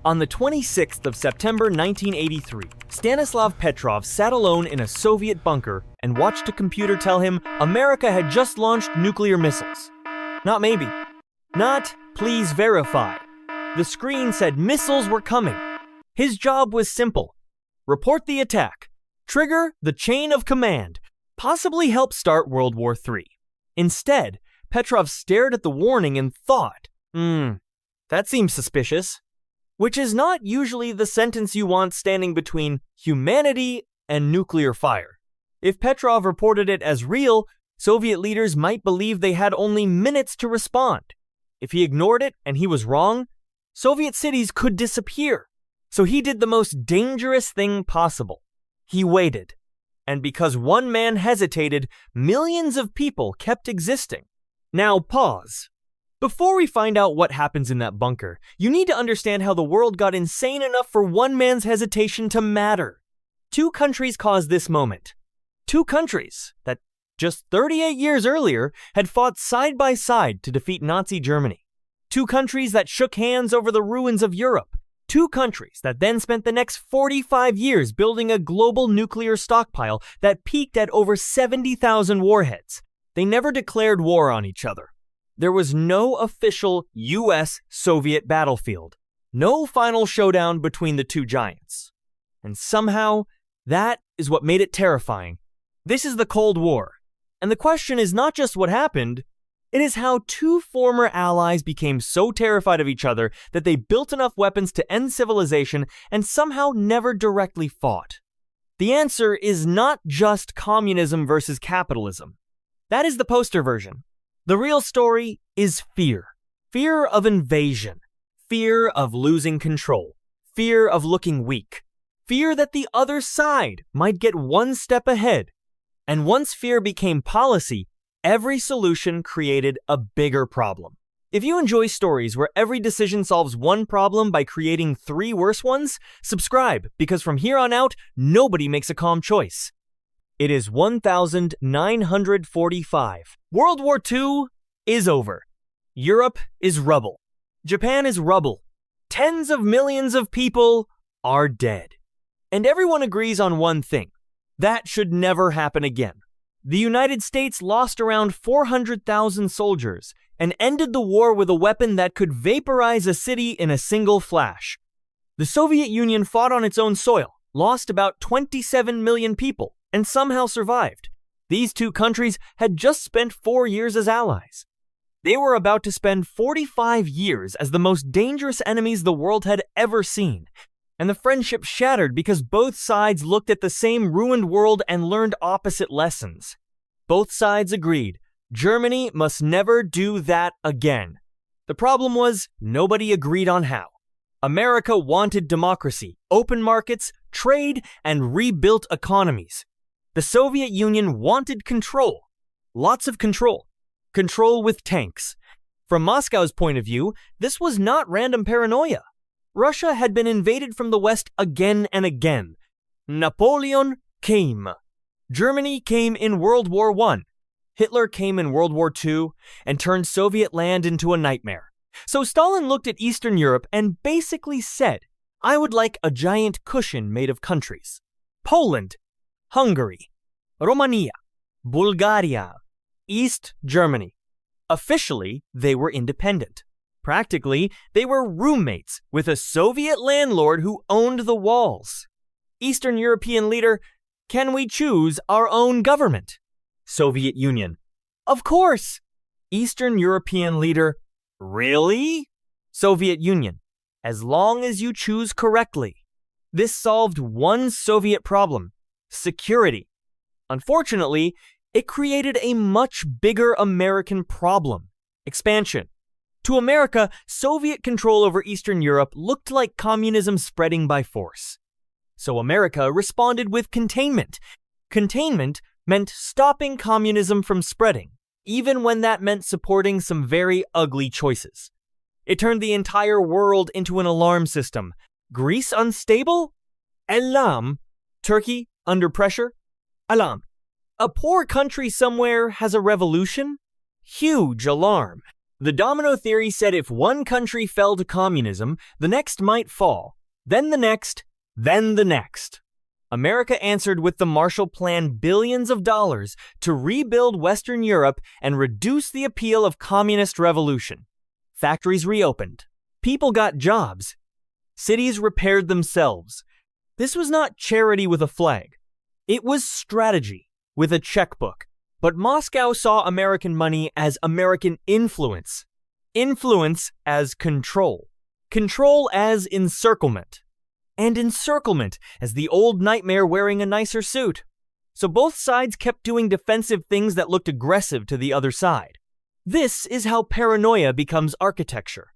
On the 26th of September 1983, Stanislav Petrov sat alone in a Soviet bunker and watched a computer tell him America had just launched nuclear missiles. Not maybe. Not please verify. The screen said missiles were coming. His job was simple. Report the attack. Trigger the chain of command. Possibly help start World War III. Instead, Petrov stared at the warning and thought, that seems suspicious. Which is not usually the sentence you want standing between humanity and nuclear fire. If Petrov reported it as real, Soviet leaders might believe they had only minutes to respond. If he ignored it and he was wrong, Soviet cities could disappear. So he did the most dangerous thing possible. He waited. And because one man hesitated, millions of people kept existing. Now pause. Before we find out what happens in that bunker, you need to understand how the world got insane enough for one man's hesitation to matter. Two countries caused this moment. Two countries that just 38 years earlier had fought side by side to defeat Nazi Germany. Two countries that shook hands over the ruins of Europe. Two countries that then spent the next 45 years building a global nuclear stockpile that peaked at over 70,000 warheads. They never declared war on each other. There was no official US-Soviet battlefield. No final showdown between the two giants. And somehow, that is what made it terrifying. This is the Cold War. And the question is not just what happened, it is how two former allies became so terrified of each other that they built enough weapons to end civilization and somehow never directly fought. The answer is not just communism versus capitalism. That is the poster version. The real story is fear. Fear of invasion. Fear of losing control. Fear of looking weak. Fear that the other side might get one step ahead. And once fear became policy, every solution created a bigger problem. If you enjoy stories where every decision solves one problem by creating three worse ones, subscribe, because from here on out, nobody makes a calm choice. It is 1945. World War II is over. Europe is rubble. Japan is rubble. Tens of millions of people are dead. And everyone agrees on one thing. That should never happen again. The United States lost around 400,000 soldiers and ended the war with a weapon that could vaporize a city in a single flash. The Soviet Union fought on its own soil, lost about 27 million people, and somehow survived. These two countries had just spent 4 years as allies. They were about to spend 45 years as the most dangerous enemies the world had ever seen. And the friendship shattered because both sides looked at the same ruined world and learned opposite lessons. Both sides agreed, Germany must never do that again. The problem was, nobody agreed on how. America wanted democracy, open markets, trade, and rebuilt economies. The Soviet Union wanted control. Lots of control. Control with tanks. From Moscow's point of view, this was not random paranoia. Russia had been invaded from the West again and again. Napoleon came. Germany came in World War I. Hitler came in World War II and turned Soviet land into a nightmare. So Stalin looked at Eastern Europe and basically said, I would like a giant cushion made of countries. Poland, Hungary, Romania, Bulgaria, East Germany. Officially, they were independent. Practically, they were roommates with a Soviet landlord who owned the walls. Eastern European leader, can we choose our own government? Soviet Union, of course. Eastern European leader, really? Soviet Union, as long as you choose correctly. This solved one Soviet problem, security. Unfortunately, it created a much bigger American problem, expansion. To America, Soviet control over Eastern Europe looked like communism spreading by force. So America responded with containment. Containment meant stopping communism from spreading, even when that meant supporting some very ugly choices. It turned the entire world into an alarm system. Greece unstable? Alarm. Turkey under pressure? Alarm. A poor country somewhere has a revolution? Huge alarm. The domino theory said if one country fell to communism, the next might fall, then the next, then the next. America answered with the Marshall Plan billions of dollars to rebuild Western Europe and reduce the appeal of communist revolution. Factories reopened. People got jobs. Cities repaired themselves. This was not charity with a flag. It was strategy with a checkbook. But Moscow saw American money as American influence. Influence as control. Control as encirclement. And encirclement as the old nightmare wearing a nicer suit. So both sides kept doing defensive things that looked aggressive to the other side. This is how paranoia becomes architecture.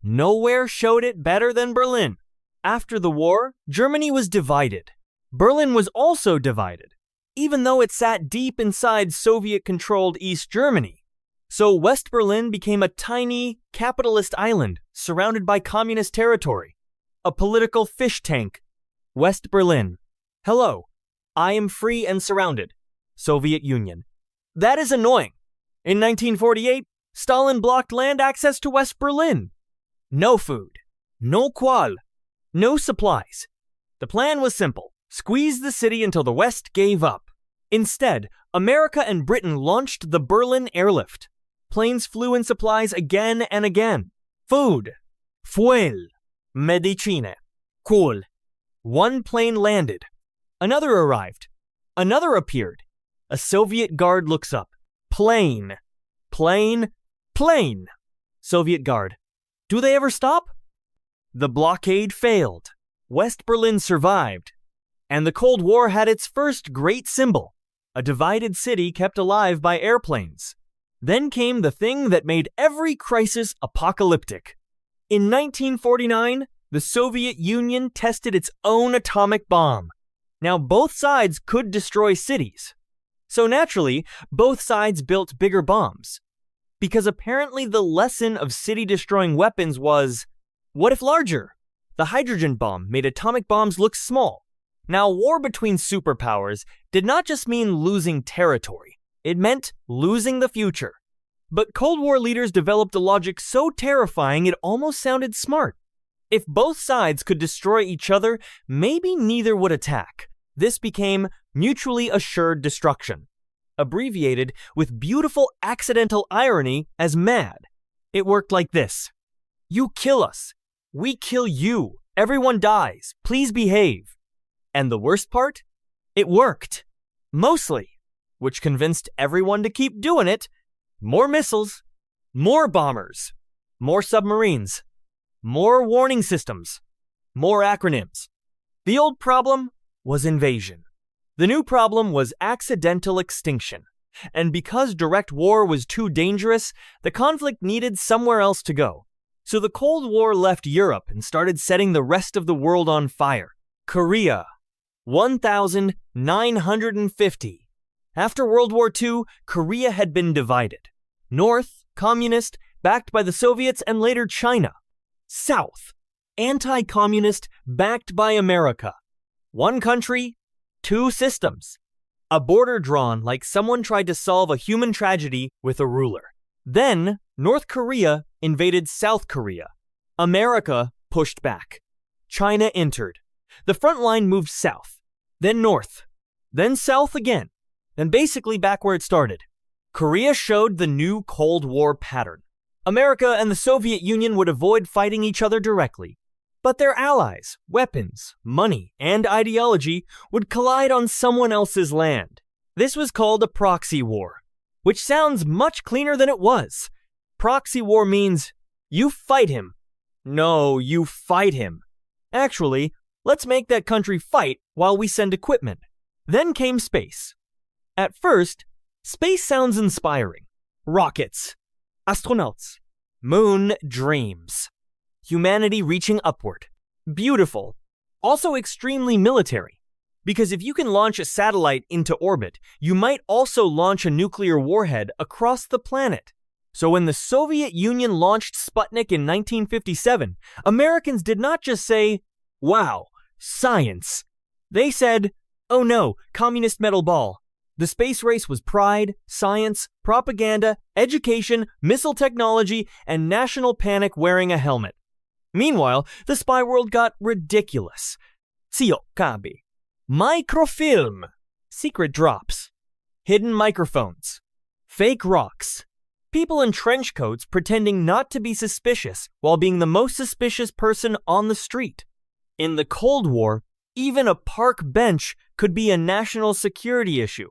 Nowhere showed it better than Berlin. After the war, Germany was divided. Berlin was also divided, even though it sat deep inside Soviet-controlled East Germany. So West Berlin became a tiny, capitalist island surrounded by communist territory. A political fish tank. West Berlin. Hello, I am free and surrounded. Soviet Union. That is annoying. In 1948, Stalin blocked land access to West Berlin. No food. No qual. No supplies. The plan was simple. Squeeze the city until the West gave up. Instead, America and Britain launched the Berlin airlift. Planes flew in supplies again and again. Food. Fuel. Medicine. Coal. One plane landed. Another arrived. Another appeared. A Soviet guard looks up. Plane. Plane. Plane. Soviet guard. Do they ever stop? The blockade failed. West Berlin survived. And the Cold War had its first great symbol. A divided city kept alive by airplanes. Then came the thing that made every crisis apocalyptic. In 1949, the Soviet Union tested its own atomic bomb. Now both sides could destroy cities. So naturally, both sides built bigger bombs. Because apparently the lesson of city-destroying weapons was, what if larger? The hydrogen bomb made atomic bombs look small. Now, war between superpowers did not just mean losing territory. It meant losing the future. But Cold War leaders developed a logic so terrifying it almost sounded smart. If both sides could destroy each other, maybe neither would attack. This became mutually assured destruction, abbreviated with beautiful accidental irony as MAD. It worked like this. You kill us. We kill you. Everyone dies. Please behave. And the worst part? It worked. Mostly. Which convinced everyone to keep doing it. More missiles. More bombers. More submarines. More warning systems. More acronyms. The old problem was invasion. The new problem was accidental extinction. And because direct war was too dangerous, the conflict needed somewhere else to go. So the Cold War left Europe and started setting the rest of the world on fire. Korea. 1,950. After World War II, Korea had been divided. North, communist, backed by the Soviets and later China. South, anti-communist, backed by America. One country, two systems. A border drawn like someone tried to solve a human tragedy with a ruler. Then, North Korea invaded South Korea. America pushed back. China entered. The front line moved south, then north, then south again, and basically back where it started. Korea showed the new Cold War pattern. America and the Soviet Union would avoid fighting each other directly, but their allies, weapons, money, and ideology would collide on someone else's land. This was called a proxy war, which sounds much cleaner than it was. Proxy war means you fight him. No, you fight him. Actually, let's make that country fight while we send equipment. Then came space. At first, space sounds inspiring. Rockets, astronauts, moon dreams. Humanity reaching upward. Beautiful. Also extremely military. Because if you can launch a satellite into orbit, you might also launch a nuclear warhead across the planet. So when the Soviet Union launched Sputnik in 1957, Americans did not just say, wow, science. They said, oh no, communist metal ball. The space race was pride, science, propaganda, education, missile technology, and national panic wearing a helmet. Meanwhile, the spy world got ridiculous. Kabi. Microfilm. Secret drops. Hidden microphones. Fake rocks. People in trench coats pretending not to be suspicious while being the most suspicious person on the street. In the Cold War, even a park bench could be a national security issue.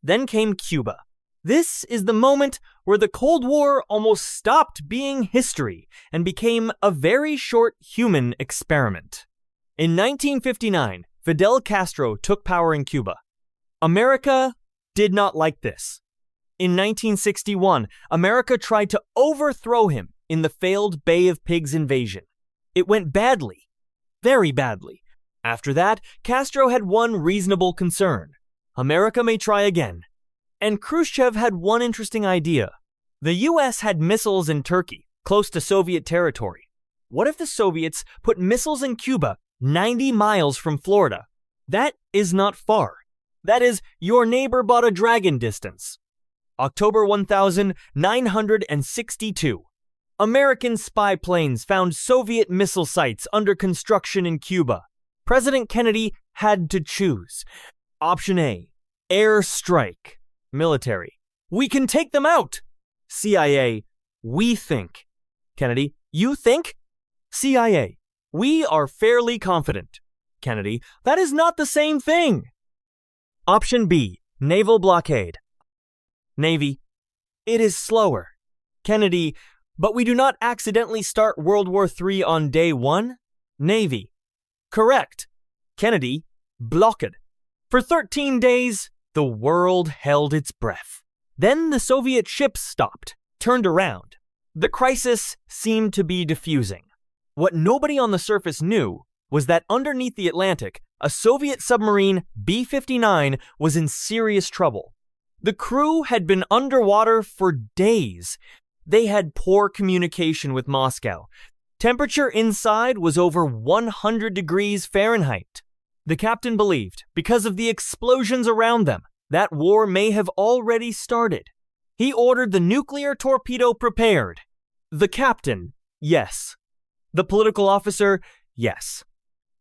Then came Cuba. This is the moment where the Cold War almost stopped being history and became a very short human experiment. In 1959, Fidel Castro took power in Cuba. America did not like this. In 1961, America tried to overthrow him in the failed Bay of Pigs invasion. It went badly, very badly. After that, Castro had one reasonable concern. America may try again. And Khrushchev had one interesting idea. The US had missiles in Turkey, close to Soviet territory. What if the Soviets put missiles in Cuba 90 miles from Florida? That is not far. That is your neighbor bought a dragon distance. October 1962. American spy planes found Soviet missile sites under construction in Cuba. President Kennedy had to choose. Option A, air strike. Military, we can take them out. CIA, we think. Kennedy, you think? CIA, we are fairly confident. Kennedy, that is not the same thing. Option B, naval blockade. Navy, it is slower. Kennedy, but we do not accidentally start World War III on day one? Navy, correct. Kennedy, blockade. For 13 days, the world held its breath. Then the Soviet ships stopped, turned around. The crisis seemed to be diffusing. What nobody on the surface knew was that underneath the Atlantic, a Soviet submarine, B-59, was in serious trouble. The crew had been underwater for days. They had poor communication with Moscow. Temperature inside was over 100 degrees Fahrenheit. The captain believed, because of the explosions around them, that war may have already started. He ordered the nuclear torpedo prepared. The captain, yes. The political officer, yes.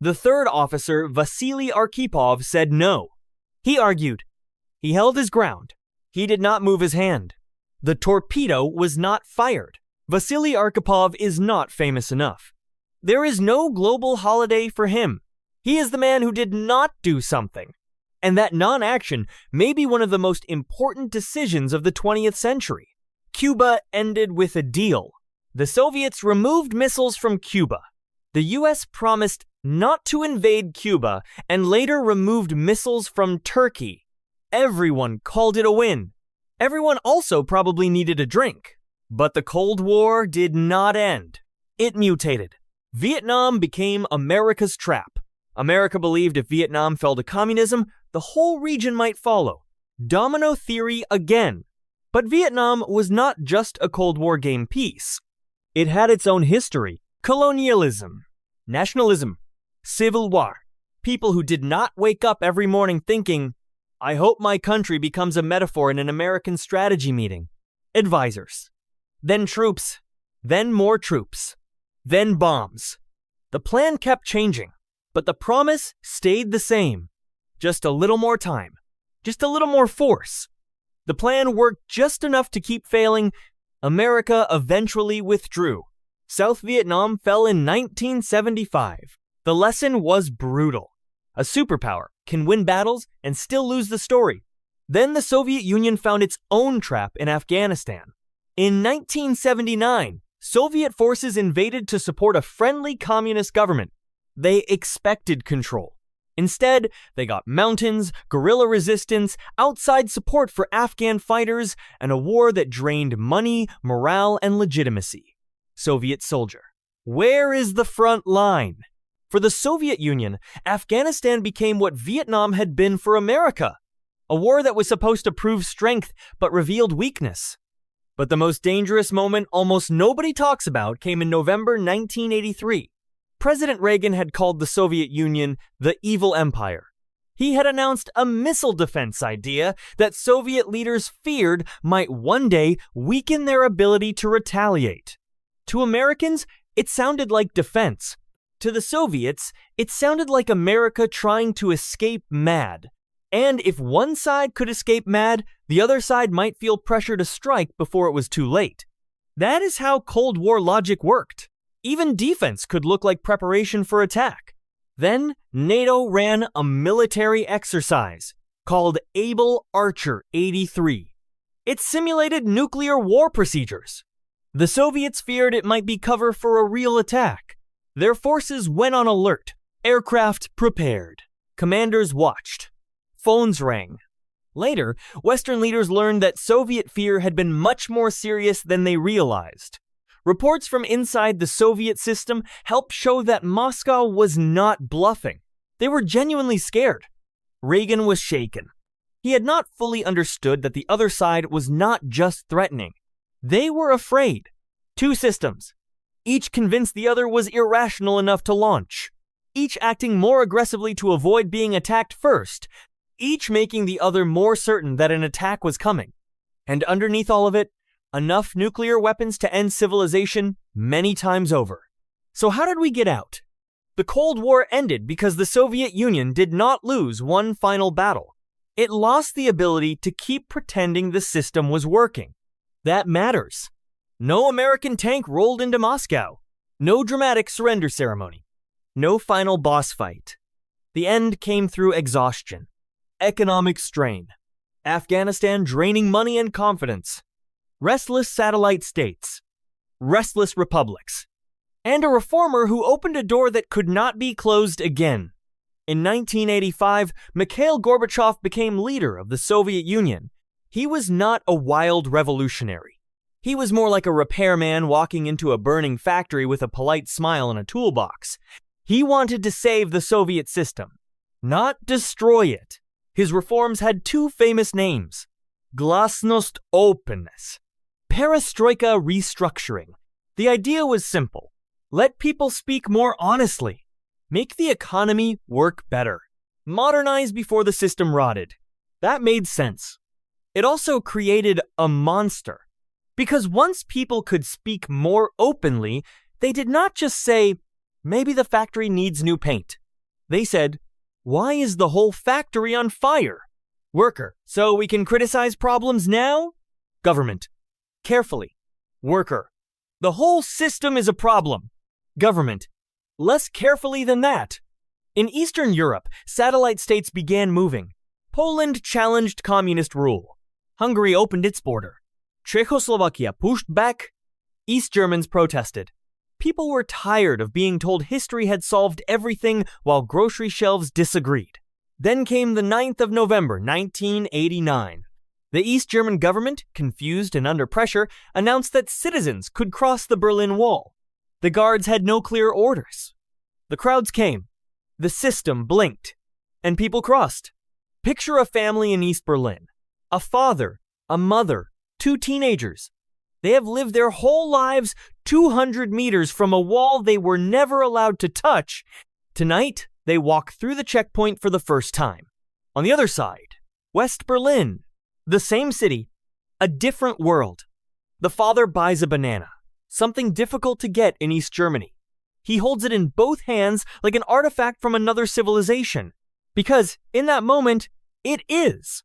The third officer, Vasily Arkhipov, said no. He argued. He held his ground. He did not move his hand. The torpedo was not fired. Vasily Arkhipov is not famous enough. There is no global holiday for him. He is the man who did not do something. And that non-action may be one of the most important decisions of the 20th century. Cuba ended with a deal. The Soviets removed missiles from Cuba. The US promised not to invade Cuba and later removed missiles from Turkey. Everyone called it a win. Everyone also probably needed a drink. But the Cold War did not end. It mutated. Vietnam became America's trap. America believed if Vietnam fell to communism, the whole region might follow. Domino theory again. But Vietnam was not just a Cold War game piece. It had its own history. Colonialism, nationalism, civil war. People who did not wake up every morning thinking, I hope my country becomes a metaphor in an American strategy meeting. Advisors. Then troops. Then more troops. Then bombs. The plan kept changing. But the promise stayed the same. Just a little more time. Just a little more force. The plan worked just enough to keep failing. America eventually withdrew. South Vietnam fell in 1975. The lesson was brutal. A superpower can win battles and still lose the story. Then the Soviet Union found its own trap in Afghanistan. In 1979, Soviet forces invaded to support a friendly communist government. They expected control. Instead, they got mountains, guerrilla resistance, outside support for Afghan fighters, and a war that drained money, morale, and legitimacy. Soviet soldier. Where is the front line? For the Soviet Union, Afghanistan became what Vietnam had been for America. A war that was supposed to prove strength, but revealed weakness. But the most dangerous moment almost nobody talks about came in November 1983. President Reagan had called the Soviet Union the evil empire. He had announced a missile defense idea that Soviet leaders feared might one day weaken their ability to retaliate. To Americans, it sounded like defense. To the Soviets, it sounded like America trying to escape MAD. And if one side could escape MAD, the other side might feel pressure to strike before it was too late. That is how Cold War logic worked. Even defense could look like preparation for attack. Then, NATO ran a military exercise called Able Archer 83. It simulated nuclear war procedures. The Soviets feared it might be cover for a real attack. Their forces went on alert. Aircraft prepared. Commanders watched. Phones rang. Later, Western leaders learned that Soviet fear had been much more serious than they realized. Reports from inside the Soviet system helped show that Moscow was not bluffing. They were genuinely scared. Reagan was shaken. He had not fully understood that the other side was not just threatening. They were afraid. Two systems. Each convinced the other was irrational enough to launch. Each acting more aggressively to avoid being attacked first. Each making the other more certain that an attack was coming. And underneath all of it, enough nuclear weapons to end civilization many times over. So how did we get out? The Cold War ended because the Soviet Union did not lose one final battle. It lost the ability to keep pretending the system was working. That matters. No American tank rolled into Moscow. No dramatic surrender ceremony. No final boss fight. The end came through exhaustion. Economic strain. Afghanistan draining money and confidence. Restless satellite states. Restless republics. And a reformer who opened a door that could not be closed again. In 1985, Mikhail Gorbachev became leader of the Soviet Union. He was not a wild revolutionary. He was more like a repairman walking into a burning factory with a polite smile and a toolbox. He wanted to save the Soviet system, not destroy it. His reforms had two famous names: Glasnost, openness. Perestroika, restructuring. The idea was simple. Let people speak more honestly. Make the economy work better. Modernize before the system rotted. That made sense. It also created a monster. Because once people could speak more openly, they did not just say, maybe the factory needs new paint. They said, why is the whole factory on fire? Worker, so we can criticize problems now? Government, carefully. Worker, the whole system is a problem. Government, less carefully than that. In Eastern Europe, satellite states began moving. Poland challenged communist rule. Hungary opened its border. Czechoslovakia pushed back. East Germans protested. People were tired of being told history had solved everything while grocery shelves disagreed. Then came the 9th of November, 1989. The East German government, confused and under pressure, announced that citizens could cross the Berlin Wall. The guards had no clear orders. The crowds came. The system blinked. And people crossed. Picture a family in East Berlin. A father, a mother, two teenagers. They have lived their whole lives 200 meters from a wall they were never allowed to touch. Tonight, they walk through the checkpoint for the first time. On the other side, West Berlin. The same city, a different world. The father buys a banana, something difficult to get in East Germany. He holds it in both hands like an artifact from another civilization. Because, in that moment, it is.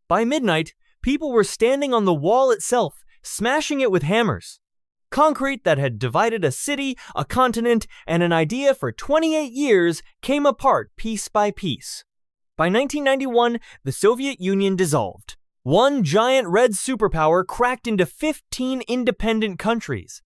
By midnight, people were standing on the wall itself, smashing it with hammers. Concrete that had divided a city, a continent, and an idea for 28 years came apart piece by piece. By 1991, the Soviet Union dissolved. One giant red superpower cracked into 15 independent countries.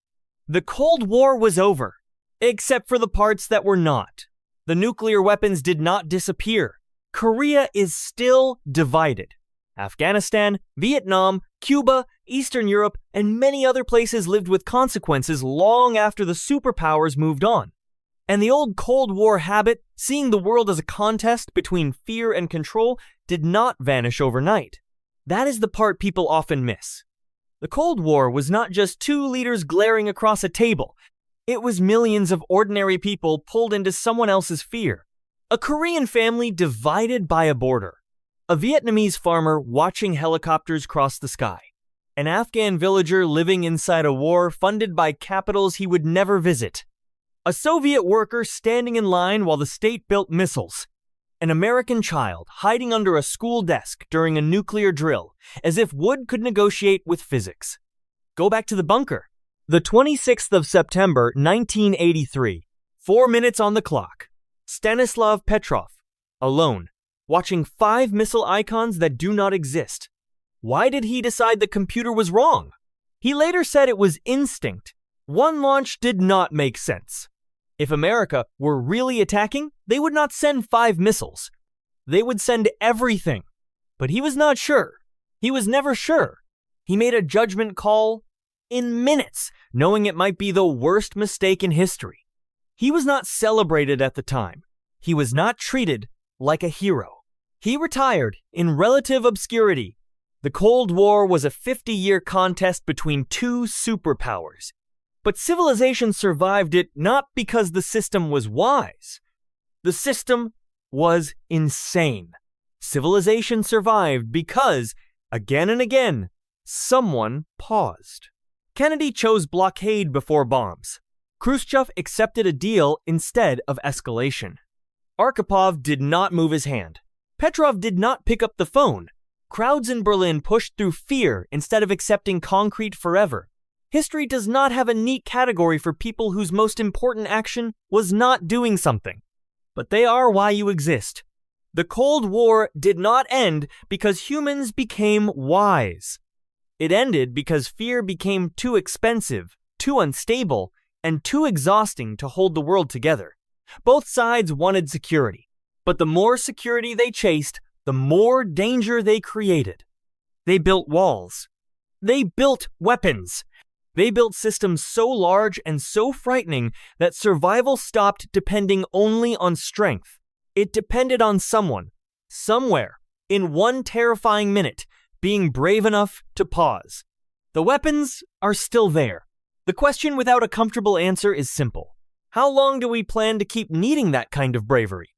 The Cold War was over, except for the parts that were not. The nuclear weapons did not disappear. Korea is still divided. Afghanistan, Vietnam, Cuba, Eastern Europe, and many other places lived with consequences long after the superpowers moved on. And the old Cold War habit, seeing the world as a contest between fear and control, did not vanish overnight. That is the part people often miss. The Cold War was not just two leaders glaring across a table. It was millions of ordinary people pulled into someone else's fear. A Korean family divided by a border. A Vietnamese farmer watching helicopters cross the sky. An Afghan villager living inside a war funded by capitals he would never visit. A Soviet worker standing in line while the state built missiles. An American child hiding under a school desk during a nuclear drill, as if wood could negotiate with physics. Go back to the bunker. The 26th of September, 1983. 4 minutes on the clock. Stanislav Petrov, alone, watching 5 missile icons that do not exist. Why did he decide the computer was wrong? He later said it was instinct. One launch did not make sense. If America were really attacking, they would not send 5 missiles. They would send everything. But he was not sure. He was never sure. He made a judgment call in minutes, knowing it might be the worst mistake in history. He was not celebrated at the time. He was not treated like a hero. He retired in relative obscurity. The Cold War was a 50-year contest between 2 superpowers. But civilization survived it not because the system was wise. The system was insane. Civilization survived because, again and again, someone paused. Kennedy chose blockade before bombs. Khrushchev accepted a deal instead of escalation. Arkhipov did not move his hand. Petrov did not pick up the phone. Crowds in Berlin pushed through fear instead of accepting concrete forever. History does not have a neat category for people whose most important action was not doing something. But they are why you exist. The Cold War did not end because humans became wise. It ended because fear became too expensive, too unstable, and too exhausting to hold the world together. Both sides wanted security, but the more security they chased, the more danger they created. They built walls. They built weapons. They built systems so large and so frightening that survival stopped depending only on strength. It depended on someone, somewhere, in one terrifying minute, being brave enough to pause. The weapons are still there. The question without a comfortable answer is simple. How long do we plan to keep needing that kind of bravery?